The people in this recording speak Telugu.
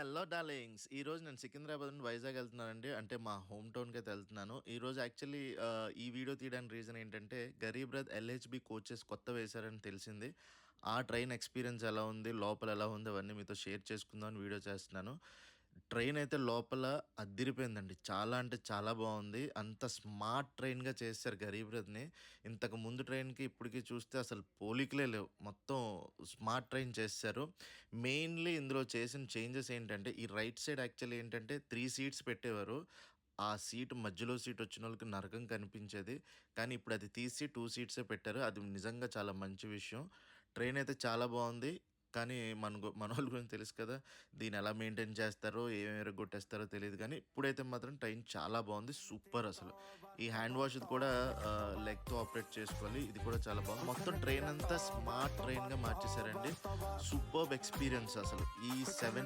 Hello darlings. ఈరోజు నేను సికింద్రాబాద్ నుండి వైజాగ్ ఎళ్తున్నానండి. అంటే మా హోమ్ టౌన్‌కైతే ఎళ్తున్నాను. ఈరోజు యాక్చువల్లీ ఈ వీడియో తీయడానికి రీజన్ ఏంటంటే, గరీబ్ రథ్ ఎల్‌హెచ్‌బీ కోచెస్ కొత్తవేశారని తెలిసింది. ఆ ట్రైన్ ఎక్స్‌పీరియన్స్ ఎలా ఉంది? లోపల ఎలా ఉంది? అవన్నీ మీతో షేర్ చేసుకుందామని వీడియో చేస్తున్నాను. ట్రైన్ అయితే లోపల అద్దిరిపోయిందండి. చాలా అంటే చాలా బావుంది. అంత స్మార్ట్ ట్రైన్‌గా చేసేశారు గరీబ్ రథ్‌ని. ఇంతకు ముందు ట్రైన్‌కి ఇప్పటికి చూస్తే అసలు పోలికలే లేవు. మొత్తం స్మార్ట్ ట్రైన్ చేసేశారు. మెయిన్‌లీ ఇందులో చేసిన చేంజెస్ ఏంటంటే, ఈ రైట్ సైడ్ యాక్చువల్లీ ఏంటంటే 3 సీట్స్ పెట్టేవారు. ఆ సీట్ మధ్యలో సీట్ వచ్చినోళ్ళకి నరకం కనిపించేది. కానీ ఇప్పుడు అది తీసి 2 సీట్సే పెట్టారు. అది నిజంగా చాలా మంచి విషయం. ట్రైన్ అయితే చాలా బావుంది. కానీ మనోళ్ళ గురించి తెలుసు కదా! దీన్నెలా మెయింటైన్ చేస్తారో, ఏమేమి ఇరగ్గొట్టేస్తారో తెలీదు గానీ, ఇప్పుడైతే మాత్రం ట్రైన్ చాలా బావుంది. సూపర్ అసలు. ఈ హ్యాండ్ వాష్‌ది కూడా లెగ్‌తో ఆపరేట్ చేసుకోవాలి. ఇది కూడా చాలా బాగుంది. మొత్తం ట్రైన్ అంతా స్మార్ట్ ట్రైన్‌గా మార్చేశారండి. సూపర్బ్ ఎక్స్‌పీరియన్స్ అసలు. ఈ 7